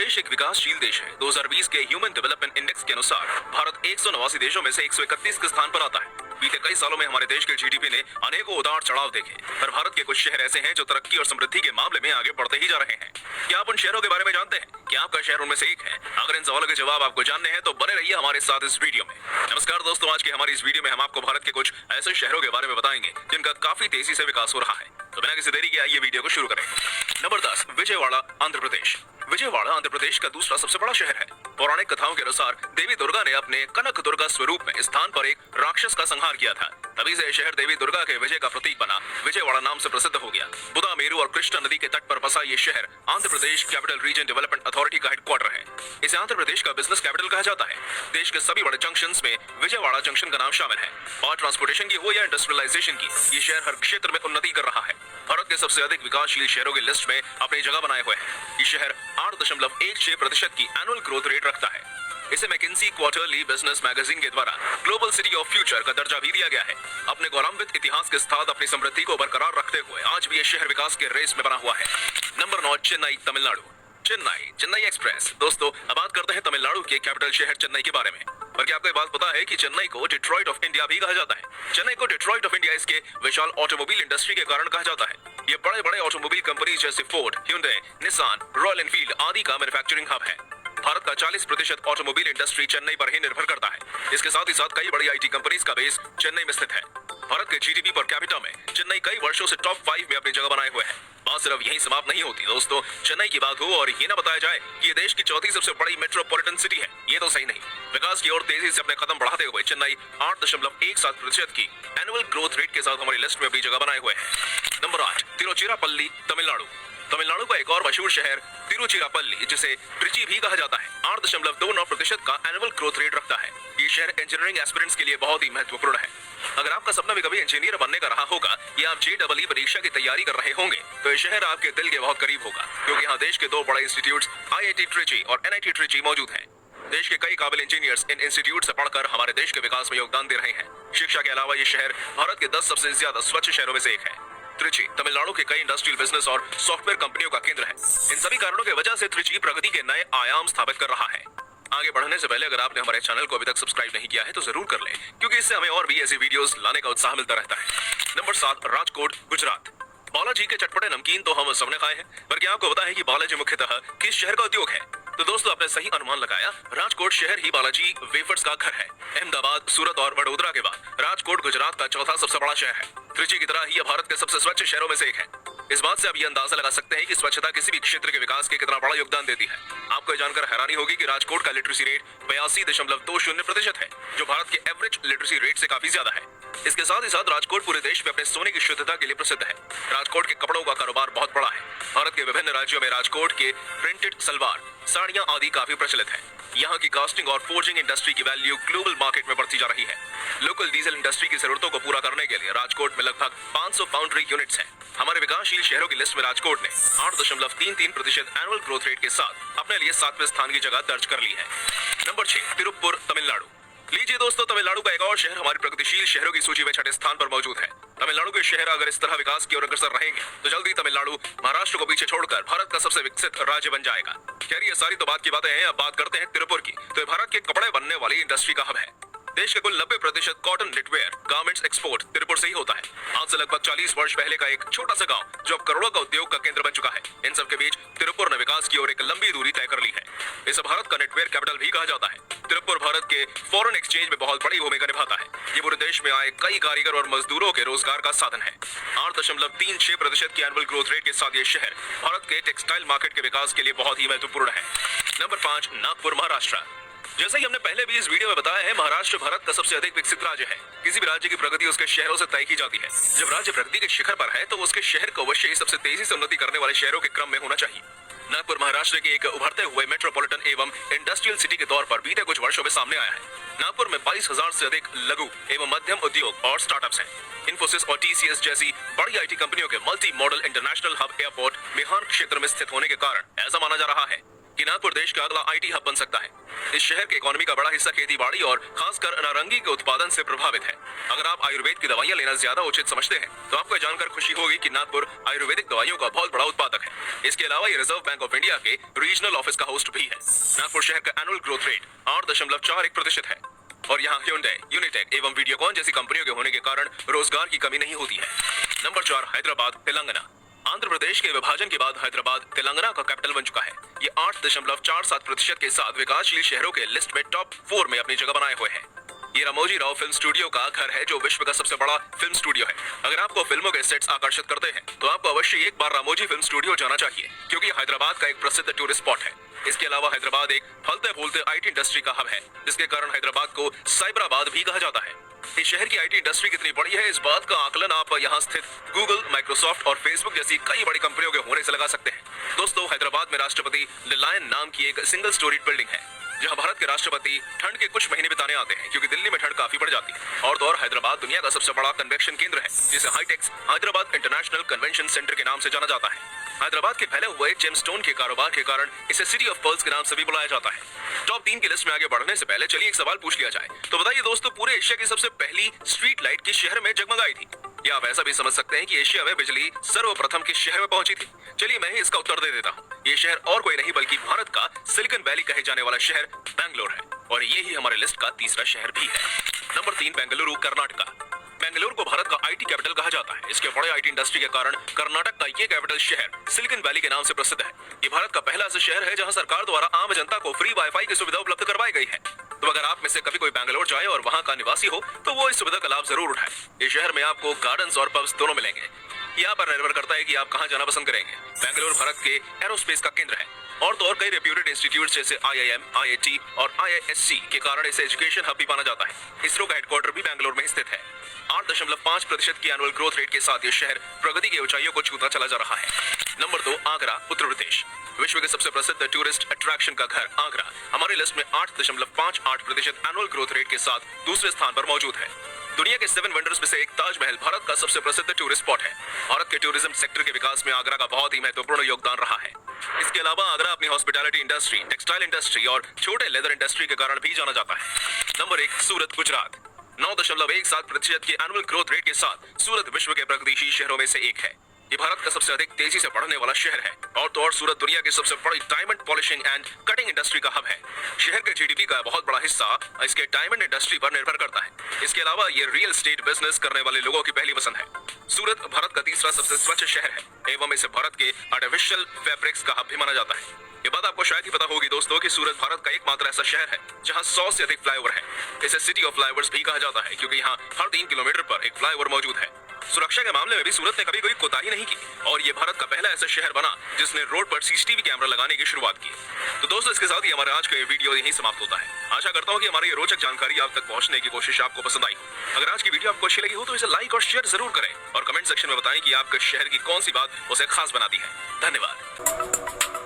देश एक विकासशील देश है। 2020 के ह्यूमन डेवलपमेंट इंडेक्स के अनुसार भारत 189 देशों में से 131 के स्थान पर आता है। बीते कई सालों में हमारे देश के जीडीपी ने अनेकों उतार चढ़ाव देखे, पर भारत के कुछ शहर ऐसे हैं जो तरक्की और समृद्धि के मामले में आगे बढ़ते ही जा रहे हैं। क्या आप उन शहरों के बारे में जानते हैं? क्या आपका शहर उनमें से एक है? अगर इन सवालों के जवाब आपको जानने हैं तो बने रहिए हमारे साथ इस वीडियो में। नमस्कार दोस्तों, आज की हमारी इस वीडियो में हम आपको भारत के कुछ ऐसे शहरों के बारे में बताएंगे जिनका काफी तेजी से विकास हो रहा है। तो बिना किसी देरी के आइए वीडियो को शुरू करें। नंबर 10, विजयवाड़ा, आंध्र प्रदेश। विजयवाड़ा आंध्र प्रदेश का दूसरा सबसे बड़ा शहर है। पौराणिक कथाओं के अनुसार देवी दुर्गा ने अपने कनक दुर्गा स्वरूप में इस स्थान पर एक राक्षस का संहार किया था। तभी से शहर देवी दुर्गा के विजय का प्रतीक बना विजयवाड़ा नाम से प्रसिद्ध हो गया। बुधा मेरू और कृष्णा नदी के तट पर बसा ये शहर Andhra Pradesh capital region development authority का हेडक्वार्टर है। इसे आंध्र प्रदेश का बिजनेस कैपिटल कहा जाता है। देश के सभी बड़े जंक्शंस में विजयवाड़ा जंक्शन का नाम शामिल है। और ट्रांसपोर्टेशन की हो या इंडस्ट्रियलाइजेशन की, ये शहर हर क्षेत्र में उन्नति कर रहा है। भारत के सबसे अधिक विकासशील शहरों की लिस्ट में अपनी जगह बनाए हुए है। ये शहर 8.16% की एनुअल ग्रोथ रेट रखता है। इसे मैकिंसी क्वार्टरली बिजनेस मैगजीन के द्वारा ग्लोबल सिटी ऑफ फ्यूचर का दर्जा भी दिया गया है। अपने गौरवान्वित इतिहास के साथ अपनी समृद्धि को बरकरार रखते हुए आज भी ये शहर विकास के रेस में बना हुआ है। नंबर 9, चेन्नई, तमिलनाडु। चेन्नई एक्सप्रेस। दोस्तों, अब बात करते हैं तमिलनाडु के कैपिटल शहर चेन्नई के बारे में। पर क्या आपको ये बात पता है कि चेन्नई को डिट्रॉइट ऑफ इंडिया भी कहा जाता है? चेन्नई को डिट्रॉइट ऑफ इंडिया इसके विशाल ऑटोमोबाइल इंडस्ट्री के कारण कहा जाता है। ये बड़े बड़े ऑटोमोबाइल कंपनी जैसे Ford, hyundai, Nissan, royal Enfield आदि का मैन्युफैक्चरिंग हब है। भारत का 40% ऑटोमोबाइल इंडस्ट्री चेन्नई पर ही निर्भर करता है। इसके साथ ही साथ कई बड़ी आईटी कंपनीज का बेस चेन्नई में स्थित है। भारत के जीडीपी पर कैपिटा में चेन्नई कई वर्षों से टॉप 5 में अपनी जगह बनाए हुए है। बात सिर्फ यहीं समाप्त नहीं होती दोस्तों, चेन्नई की बात हो और ये ना बताया जाए कि ये देश की चौथी सबसे बड़ी मेट्रोपॉलिटन सिटी है, ये तो सही नहीं। विकास की ओर तेजी से अपने कदम बढ़ाते हुए चेन्नई 8.17% की एनुअल ग्रोथ रेट के साथ हमारी लिस्ट में अपनी जगह बनाए हुए है। नंबर 8, तिरुचिरापल्ली, तमिलनाडु। तमिलनाडु का एक और मशहूर शहर तिरुचिरापल्ली, जिसे ट्रिची भी कहा जाता है, 8.29% का एनुअल ग्रोथ रेट रखता है। ये शहर इंजीनियरिंग एस्पिरेंट्स के लिए बहुत ही महत्वपूर्ण है। अगर आपका सपना भी कभी इंजीनियर बनने का रहा होगा या आप JEE परीक्षा की तैयारी कर रहे होंगे तो ये शहर आपके दिल के बहुत करीब होगा, क्योंकि यहाँ देश के 2 बड़े इंस्टीट्यूट्स IIT ट्रिची और NIT ट्रिची मौजूद हैं। देश के कई काबिल इंजीनियर्स इन इंस्टीट्यूट से पढ़कर हमारे देश के विकास में योगदान दे रहे हैं। शिक्षा के अलावा ये शहर भारत के 10 सबसे ज्यादा स्वच्छ शहरों में से एक है। त्रिची तमिलनाडु के कई इंडस्ट्रियल बिजनेस और सॉफ्टवेयर कंपनियों का केंद्र है। इन सभी कारणों की वजह से त्रिची प्रगति के नए आयाम स्थापित कर रहा है। आगे बढ़ने से पहले अगर आपने हमारे चैनल को अभी तक सब्सक्राइब नहीं किया है तो जरूर कर लें, क्योंकि इससे हमें और भी ऐसी वीडियोस लाने का उत्साह मिलता रहता है। नंबर 7, राजकोट, गुजरात। बालाजी के चटपटे नमकीन तो हम सबने खाए हैं, पर क्या आपको पता है कि बालाजी मुख्यतः किस शहर का उद्योग है? तो दोस्तों, आपने सही अनुमान लगाया, राजकोट शहर ही बालाजी वेफर्स का घर है। अहमदाबाद, सूरत और वडोदरा के बाद राजकोट गुजरात का चौथा सबसे बड़ा शहर है। त्रिची की तरह ही भारत के सबसे स्वच्छ शहरों में से एक है। इस बात से आप ये अंदाजा लगा सकते हैं कि स्वच्छता किसी भी क्षेत्र के विकास के कितना बड़ा योगदान देती है। आपको ये जानकर हैरानी होगी कि राजकोट का लिटरेसी रेट 82.20% है, जो भारत के एवरेज लिटरेसी रेट से काफी ज्यादा है। इसके साथ ही साथ राजकोट पूरे देश में अपने सोने की शुद्धता के लिए प्रसिद्ध है। राजकोट के कपड़ों का कारोबार बहुत बड़ा है। भारत के विभिन्न राज्यों में राजकोट के प्रिंटेड सलवार, साड़ियां आदि काफी प्रचलित है। यहाँ की कास्टिंग और फोर्जिंग इंडस्ट्री की वैल्यू ग्लोबल मार्केट में बढ़ती जा रही है। लोकल डीजल इंडस्ट्री की जरूरतों को पूरा करने के लिए राजकोट में लगभग 500 फाउंड्री यूनिट्स हैं। हमारे विकासशील शहरों की लिस्ट में राजकोट ने 8.33% एनुअल ग्रोथ रेट के साथ अपने लिए 7वें स्थान की जगह दर्ज कर ली है। नंबर 6, तिरुपुर, तमिलनाडु। लीजिए दोस्तों, तमिलनाडु का एक और शहर हमारी प्रगतिशील शहरों की सूची में 6ठे स्थान पर मौजूद है। तमिलनाडु के शहर अगर इस तरह विकास की ओर अग्रसर रहेंगे तो जल्दी तमिलनाडु महाराष्ट्र को पीछे छोड़कर भारत का सबसे विकसित राज्य बन जाएगा। खैर, ये सारी तो बात की बातें हैं। अब बात करते हैं तिरुपुर की। तो ये भारत के कपड़े बनने वाली इंडस्ट्री का हब है। देश के कुल 90% cotton knitwear garments export Tiruppur से ही होता है। आज से लगभग 40 वर्ष पहले का एक छोटा सा गांव जो अब करोड़ों का उद्योग का केंद्र बन चुका है। इन सब के बीच तिरुपुर ने विकास की ओर एक लंबी दूरी तय कर ली है। इसे भारत का नेटवेयर कैपिटल भी कहा जाता है। तिरुपुर भारत के फॉरेन एक्सचेंज में बहुत बड़ी भूमिका निभाता है। ये पूरे देश में आए कई कारीगर और मजदूरों के रोजगार का साधन है। 8.36% की एनुअल ग्रोथ रेट के साथ ये शहर भारत के टेक्सटाइल मार्केट के विकास के लिए बहुत ही महत्वपूर्ण है। नंबर 5, नागपुर, महाराष्ट्र। जैसा कि हमने पहले भी इस वीडियो में बताया है, महाराष्ट्र भारत का सबसे अधिक विकसित राज्य है। किसी भी राज्य की प्रगति उसके शहरों से तय की जाती है। जब राज्य प्रगति के शिखर पर है तो उसके शहर को अवश्य ही सबसे तेजी से उन्नति करने वाले शहरों के क्रम में होना चाहिए। नागपुर महाराष्ट्र के एक उभरते हुए मेट्रोपॉलिटन एवं इंडस्ट्रियल सिटी के तौर पर बीते कुछ वर्षों में सामने आया है। नागपुर में 22,000 से अधिक लघु एवं मध्यम उद्योग और स्टार्टअप्स हैं। इन्फोसिस और TCS जैसी बड़ी आईटी कंपनियों के multi model international hub airport Mihan क्षेत्र में स्थित होने के कारण ऐसा माना जा रहा है। कि नागपुर देश का अगला IT हब बन सकता है। इस शहर के इकोनॉमी का बड़ा हिस्सा खेती बाड़ी और खासकर नारंगी के उत्पादन से प्रभावित है। अगर आप आयुर्वेद की दवाइयां लेना ज्यादा उचित समझते हैं तो आपको जानकर खुशी होगी कि नागपुर आयुर्वेदिक दवाइयों का बहुत बड़ा उत्पादक है। इसके अलावा ये रिजर्व बैंक ऑफ इंडिया के रीजनल ऑफिस का होस्ट भी है। नागपुर शहर का एनुअल ग्रोथ रेट 8.41% है और यहाँ Hyundai, यूनिटेक एवं वीडियोकॉन जैसी कंपनियों के होने के कारण रोजगार की कमी नहीं होती है। नंबर 4, हैदराबाद, तेलंगाना। आंध्र प्रदेश के विभाजन के बाद हैदराबाद तेलंगाना का कैपिटल बन चुका है। ये 8.47% के साथ विकासशील शहरों के लिस्ट में टॉप 4 में अपनी जगह बनाए हुए है। ये रामोजी राव फिल्म स्टूडियो का घर है, जो विश्व का सबसे बड़ा फिल्म स्टूडियो है। अगर आपको फिल्मों के सेट्स आकर्षित करते हैं तो आपको अवश्य एक बार रामोजी फिल्म स्टूडियो जाना चाहिए, क्योंकि हैदराबाद का एक प्रसिद्ध टूरिस्ट स्पॉट है। इसके अलावा हैदराबाद एक फलते फूलते IT इंडस्ट्री का हब है, जिसके कारण हैदराबाद को साइबराबाद भी कहा जाता है। इस शहर की IT इंडस्ट्री कितनी बड़ी है, इस बात का आकलन आप यहाँ स्थित गूगल, माइक्रोसॉफ्ट और फेसबुक जैसी कई बड़ी कंपनियों के होने से लगा सकते हैं। दोस्तों, हैदराबाद में राष्ट्रपति लिलायन नाम की एक सिंगल स्टोरी बिल्डिंग है, जहां भारत के राष्ट्रपति ठंड के कुछ महीने बिताने आते हैं, क्योंकि दिल्ली में ठंड काफी बढ़ जाती है। और तो और हैदराबाद दुनिया का सबसे बड़ा कन्वेंशन केंद्र है, जिसे HITEX Hyderabad international convention centre के नाम से जाना जाता है। हैदराबाद के फैले हुए जेमस्टोन के कारोबार के कारण इसे सिटी ऑफ पर्ल्स के नाम से भी बुलाया जाता है। टॉप 3 की लिस्ट में आगे बढ़ने से पहले चलिए एक सवाल पूछ लिया जाए। तो बताइए दोस्तों, पूरे एशिया की सबसे पहली स्ट्रीट लाइट किस शहर में जगमगाई थी? या आप ऐसा भी समझ सकते हैं कि एशिया में बिजली सर्वप्रथम किस शहर में पहुंची थी? चलिए मैं ही इसका उत्तर दे देता हूँ। ये शहर और कोई नहीं बल्कि भारत का सिलिकॉन वैली कहे जाने वाला शहर बेंगलोर है, और ये ही हमारे लिस्ट का तीसरा शहर भी है। नंबर 3, बेंगलुरु, कर्नाटका। बेंगलुरु को भारत का IT कैपिटल कहा जाता है। इसके बड़े IT इंडस्ट्री के कारण कर्नाटक का ये कैपिटल शहर सिलिकॉन वैली के नाम से प्रसिद्ध है। ये भारत का पहला ऐसा शहर है जहां सरकार द्वारा आम जनता को फ्री वाईफाई की सुविधा उपलब्ध करवाई गई है। तो अगर आप में से कभी कोई बेंगलुरु जाए और वहां का निवासी हो तो वो इस सुविधा का लाभ जरूर उठाए। इस शहर में आपको गार्डन्स और पब्स दोनों मिलेंगे। यहाँ पर निर्भर करता है कि आप कहाँ जाना पसंद करेंगे। बेंगलुरु भारत के एरोस्पेस का केंद्र है, और तो और कई रेप्यूटेड इंस्टीट्यूट जैसे IIM, IIT और IISc के कारण इसे एजुकेशन हब भी माना जाता है। इसरो का हेडक्वार्टर भी बेंगलुरु में स्थित है। 8.5% की एनुअल ग्रोथ रेट के साथ ये शहर प्रगति की ऊंचाइयों को छूता चला जा रहा है। नंबर 2, आगरा, उत्तर प्रदेश। विश्व के सबसे प्रसिद्ध टूरिस्ट अट्रैक्शन का घर आगरा हमारी लिस्ट में 8.58% एनुअल ग्रोथ रेट के साथ दूसरे स्थान पर मौजूद है। दुनिया के 7 वंडर्स में से एक ताजमहल भारत का सबसे प्रसिद्ध टूरिस्ट स्पॉट है। भारत के टूरिज्म सेक्टर के विकास में आगरा का बहुत ही महत्वपूर्ण योगदान रहा है। इसके अलावा आगरा अपनी हॉस्पिटैलिटी इंडस्ट्री, टेक्सटाइल इंडस्ट्री और छोटे लेदर इंडस्ट्री के कारण भी जाना जाता है। नंबर 1, सूरत, गुजरात। 9.17% की एनुअल ग्रोथ रेट के साथ सूरत विश्व के प्रगतिशील शहरों में से एक है। ये भारत का सबसे अधिक तेजी से बढ़ने वाला शहर है, और तो और सूरत दुनिया की सबसे बड़ी diamond polishing and cutting industry का हब है। शहर के GDP का बहुत बड़ा हिस्सा इसके डायमंड इंडस्ट्री पर निर्भर करता है। इसके अलावा ये रियल एस्टेट बिजनेस करने वाले लोगों की पहली पसंद है। सूरत भारत का तीसरा सबसे स्वच्छ शहर है एवं इसे भारत के आर्टिफिशियल फैब्रिक्स का हब भी माना जाता है। ये बात आपको शायद ही पता होगी दोस्तों कि सूरत भारत का एकमात्र ऐसा शहर है जहां 100 से अधिक फ्लाईओवर है। इसे सिटी ऑफ फ्लाईओवर्स भी कहा जाता है, क्योंकि यहाँ हर 3 किलोमीटर पर एक फ्लाईओवर मौजूद है। सुरक्षा के मामले में भी सूरत ने कभी कोई कोताही नहीं की, और ये भारत का पहला ऐसा शहर बना जिसने रोड पर CCTV कैमरा लगाने की शुरुआत की। तो दोस्तों, इसके साथ ही हमारा आज का ये वीडियो यहीं समाप्त होता है। आशा करता हूँ कि हमारी ये रोचक जानकारी आप तक पहुंचने की कोशिश आपको पसंद आई। अगर आज की वीडियो आपको अच्छी लगी हो तो इसे लाइक और शेयर जरूर करें, और कमेंट सेक्शन में बताएं कि आपके शहर की कौन सी बात उसे खास बनाती है। धन्यवाद।